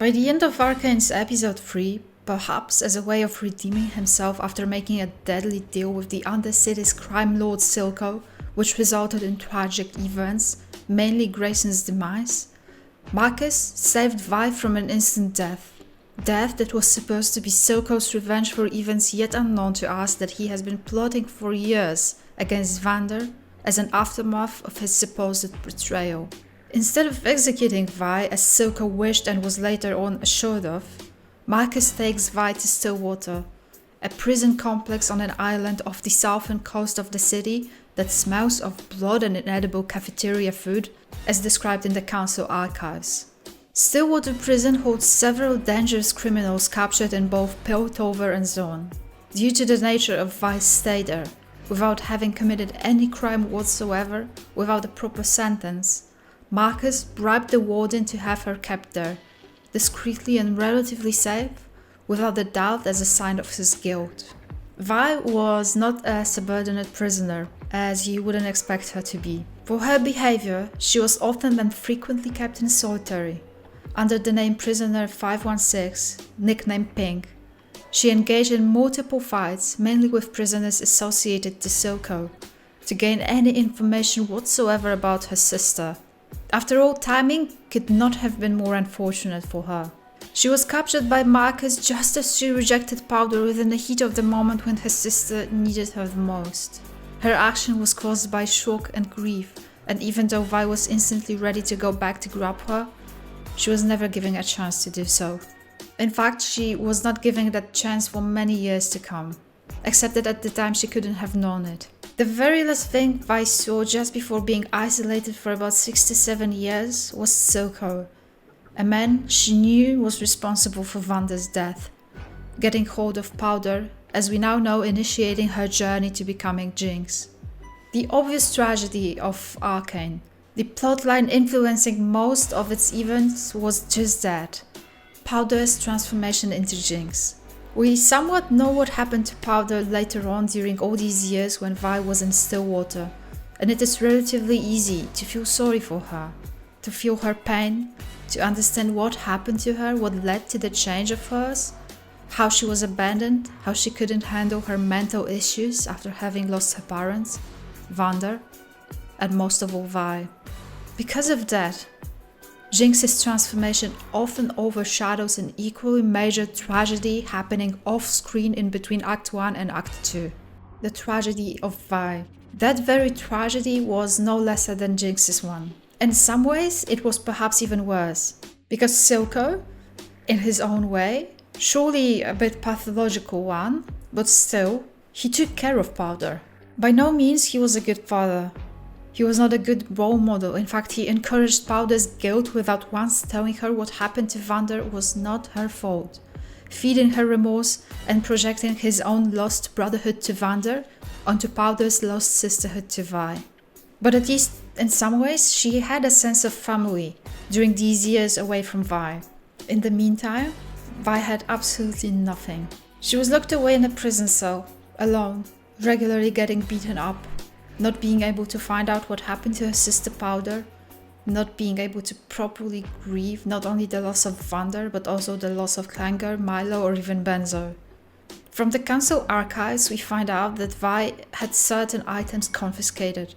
By the end of Arcane's episode 3, perhaps as a way of redeeming himself after making a deadly deal with the Undercity's crime lord Silco, which resulted in tragic events, mainly Grayson's demise, Marcus saved Vi from an instant death. Death that was supposed to be Silco's revenge for events yet unknown to us that he has been plotting for years against Vander as an aftermath of his supposed betrayal. Instead of executing Vi as Silco wished and was later on assured of, Marcus takes Vi to Stillwater, a prison complex on an island off the southern coast of the city that smells of blood and inedible cafeteria food, as described in the council archives. Stillwater prison holds several dangerous criminals captured in both Piltover and Zone. Due to the nature of Vi's stay there, without having committed any crime whatsoever, without a proper sentence, Marcus bribed the warden to have her kept there, discreetly and relatively safe, without a doubt as a sign of his guilt. Vi was not a subordinate prisoner, as you wouldn't expect her to be. For her behavior, she was often and frequently kept in solitary. Under the name Prisoner 516, nicknamed Pink, she engaged in multiple fights, mainly with prisoners associated to Silco, to gain any information whatsoever about her sister. After all, timing could not have been more unfortunate for her. She was captured by Marcus just as she rejected Powder within the heat of the moment when her sister needed her the most. Her action was caused by shock and grief, and even though Vi was instantly ready to go back to grab her, she was never given a chance to do so. In fact, she was not given that chance for many years to come, except that at the time she couldn't have known it. The very last thing Vi saw just before being isolated for about 6 to 7 years was Silco, a man she knew was responsible for Vander's death, getting hold of Powder, as we now know, initiating her journey to becoming Jinx. The obvious tragedy of Arcane, the plotline influencing most of its events, was just that, Powder's transformation into Jinx. We somewhat know what happened to Powder later on during all these years when Vi was in Stillwater, and it is relatively easy to feel sorry for her, to feel her pain, to understand what happened to her, what led to the change of hers, how she was abandoned, how she couldn't handle her mental issues after having lost her parents, Vander, and most of all Vi. Because of that, Jinx's transformation often overshadows an equally major tragedy happening off-screen in between Act 1 and Act 2. The tragedy of Vi. That very tragedy was no lesser than Jinx's one. In some ways, it was perhaps even worse, because Silco, in his own way, surely a bit pathological one, but still, he took care of Powder. By no means he was a good father. He was not a good role model. In fact, he encouraged Powder's guilt without once telling her what happened to Vander was not her fault, feeding her remorse and projecting his own lost brotherhood to Vander onto Powder's lost sisterhood to Vi. But at least in some ways, she had a sense of family during these years away from Vi. In the meantime, Vi had absolutely nothing. She was locked away in a prison cell, alone, regularly getting beaten up, not being able to find out what happened to her sister Powder, not being able to properly grieve not only the loss of Vander, but also the loss of Klanger, Milo, or even Benzo. From the council archives, we find out that Vi had certain items confiscated.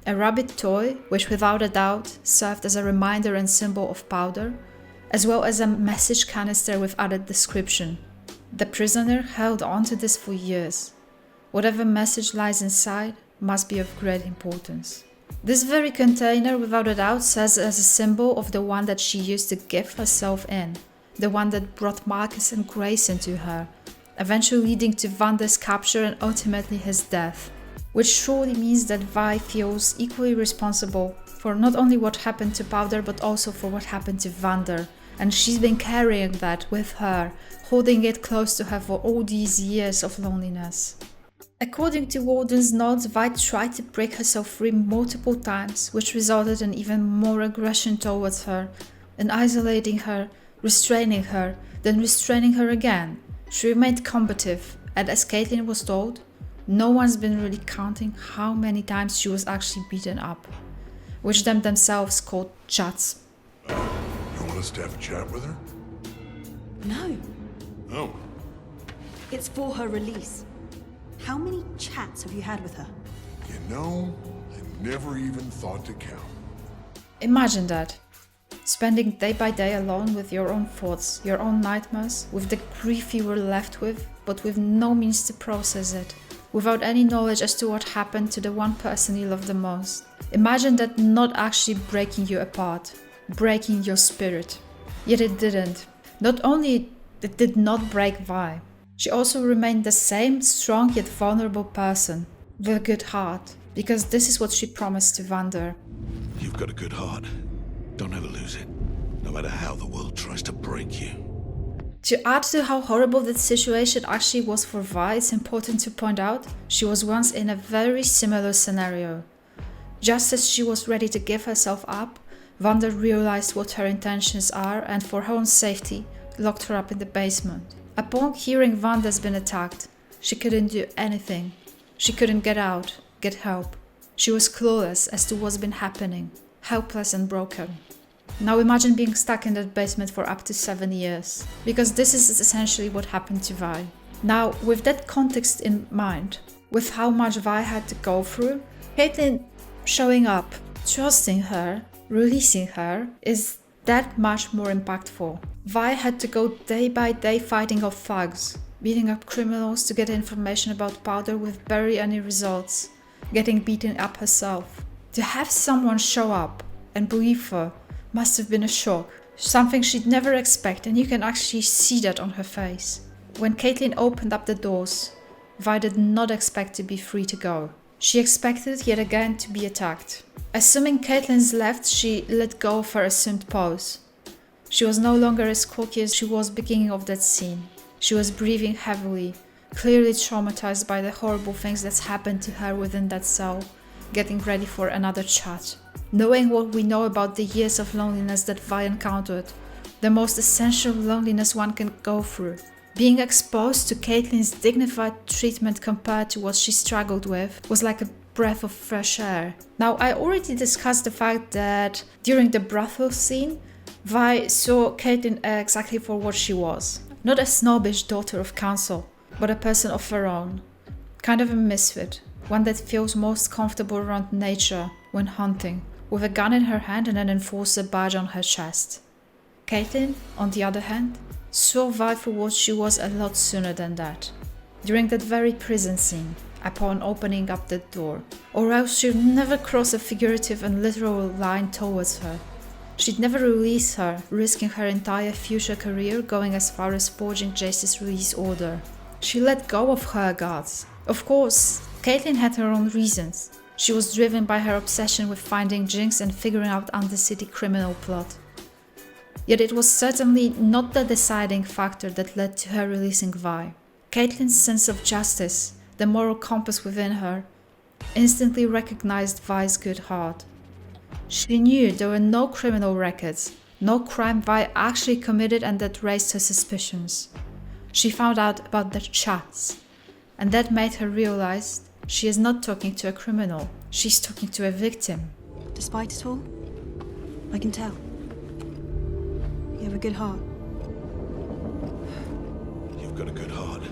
A rabbit toy, which without a doubt served as a reminder and symbol of Powder, as well as a message canister with added description. The prisoner held on to this for years. Whatever message lies inside must be of great importance. This very container, without a doubt, serves as a symbol of the one that she used to give herself in, the one that brought Marcus and Grayson to her, eventually leading to Vander's capture and ultimately his death, which surely means that Vi feels equally responsible for not only what happened to Powder but also for what happened to Vander, and she's been carrying that with her, holding it close to her for all these years of loneliness. According to Warden's notes, Vi tried to break herself free multiple times, which resulted in even more aggression towards her, in isolating her, restraining her, then restraining her again. She remained combative, and as Caitlyn was told, no one's been really counting how many times she was actually beaten up, which them themselves called chats. You want us to have a chat with her? No, Oh, it's for her release. How many chats have you had with her? you know, I never even thought to count. Imagine that. Spending day by day alone with your own thoughts, your own nightmares, with the grief you were left with, but with no means to process it, without any knowledge as to what happened to the one person you love the most. Imagine that not actually breaking you apart, breaking your spirit. Yet it didn't. Not only it did not break Vi, she also remained the same strong yet vulnerable person, with a good heart, because this is what she promised to Vander. You've got a good heart. Don't ever lose it, no matter how the world tries to break you. To add to how horrible that situation actually was for Vi, it's important to point out she was once in a very similar scenario. Just as she was ready to give herself up, Vander realized what her intentions are and for her own safety, locked her up in the basement. Upon hearing Vander's been attacked, she couldn't do anything. She couldn't get out, get help. She was clueless as to what's been happening, helpless and broken. Now imagine being stuck in that basement for up to 7 years, because this is essentially what happened to Vi. Now, with that context in mind, with how much Vi had to go through, Caitlyn showing up, trusting her, releasing her, is that much more impactful. Vi had to go day by day fighting off thugs, beating up criminals to get information about Powder with barely any results, getting beaten up herself. To have someone show up and believe her must have been a shock, something she'd never expect, and you can actually see that on her face. When Caitlyn opened up the doors, Vi did not expect to be free to go. She expected yet again to be attacked. Assuming Caitlyn's left, she let go of her assumed pose. She was no longer as cocky as she was beginning of that scene. She was breathing heavily, clearly traumatized by the horrible things that's happened to her within that cell, getting ready for another chat. Knowing what we know about the years of loneliness that Vi encountered, the most essential loneliness one can go through. Being exposed to Caitlyn's dignified treatment compared to what she struggled with was like a breath of fresh air. Now, I already discussed the fact that during the brothel scene, Vi saw Caitlyn exactly for what she was. Not a snobbish daughter of council, but a person of her own. Kind of a misfit, one that feels most comfortable around nature when hunting, with a gun in her hand and an enforcer badge on her chest. Caitlyn, on the other hand, saw Vi for what she was a lot sooner than that. During that very prison scene, upon opening up the door, or else she'd never cross a figurative and literal line towards her. She'd never release her, risking her entire future career going as far as forging Jace's release order. She let go of her guards. Of course, Caitlyn had her own reasons. She was driven by her obsession with finding Jinx and figuring out Undercity criminal plot. Yet it was certainly not the deciding factor that led to her releasing Vi. Caitlyn's sense of justice, the moral compass within her, instantly recognized Vi's good heart. She knew there were no criminal records, no crime Vi actually committed, and that raised her suspicions. She found out about their chats, and that made her realize she is not talking to a criminal, she's talking to a victim. Despite it all, I can tell. You have a good heart. You've got a good heart.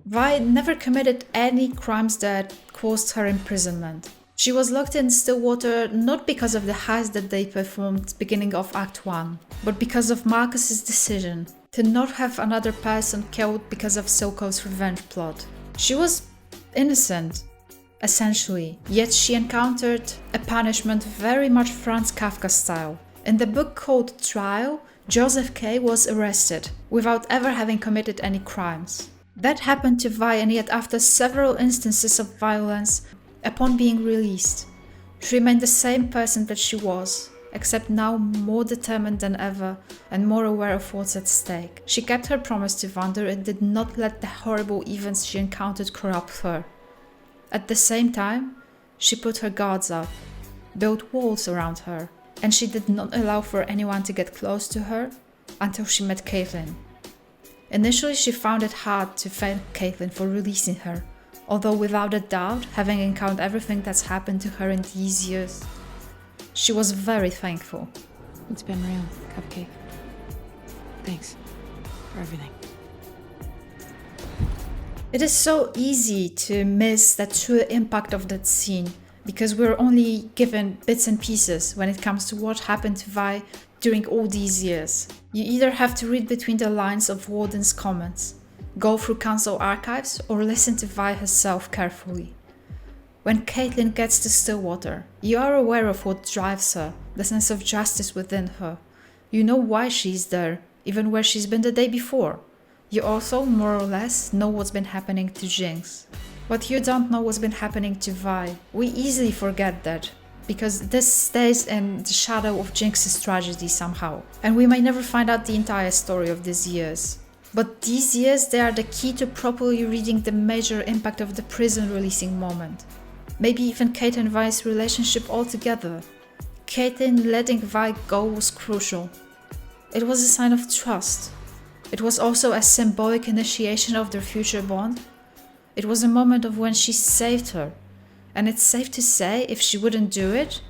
Vi never committed any crimes that caused her imprisonment. She was locked in Stillwater not because of the heist that they performed beginning of Act 1, but because of Marcus's decision to not have another person killed because of Silco's revenge plot. She was innocent, essentially, yet she encountered a punishment very much Franz Kafka style. In the book called Trial, Joseph K. was arrested without ever having committed any crimes. That happened to Vi, and yet after several instances of violence, upon being released, she remained the same person that she was, except now more determined than ever and more aware of what's at stake. She kept her promise to Vander and did not let the horrible events she encountered corrupt her. At the same time, she put her guards up, built walls around her, and she did not allow for anyone to get close to her until she met Caitlyn. Initially, she found it hard to thank Caitlyn for releasing her, although without a doubt, having encountered everything that's happened to her in these years, she was very thankful. It's been real, Cupcake. Thanks for everything. It is so easy to miss the true impact of that scene because we're only given bits and pieces when it comes to what happened to Vi during all these years. You either have to read between the lines of Warden's comments, go through council archives, or listen to Vi herself carefully. When Caitlyn gets to Stillwater, you are aware of what drives her, the sense of justice within her. You know why she's there, even where she's been the day before. You also, more or less, know what's been happening to Jinx. But you don't know what's been happening to Vi. We easily forget that, because this stays in the shadow of Jinx's tragedy somehow. And we may never find out the entire story of these years. But these years, they are the key to properly reading the major impact of the prison releasing moment. Maybe even Kate and Vi's relationship altogether. Caitlyn letting Vi go was crucial. It was a sign of trust. It was also a symbolic initiation of their future bond. It was a moment of when she saved her. And it's safe to say, if she wouldn't do it,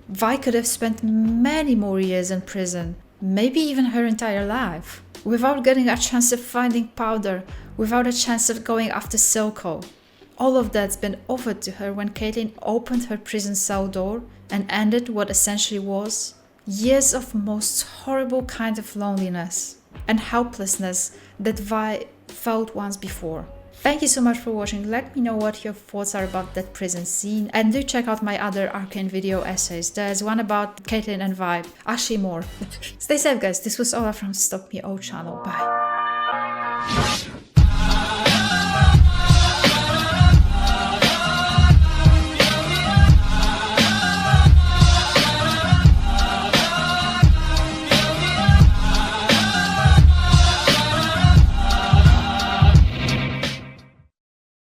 Vi could have spent many more years in prison, maybe even her entire life, without getting a chance of finding powder, without a chance of going after Silco. All of that's been offered to her when Caitlyn opened her prison cell door and ended what essentially was years of most horrible kind of loneliness and helplessness that Vi felt once before. Thank you so much for watching. Let me know what your thoughts are about that prison scene, and do check out my other Arcane video essays. There's one about Caitlyn and Vi, actually more. Stay safe guys, this was Ola from Stop Me O channel, bye.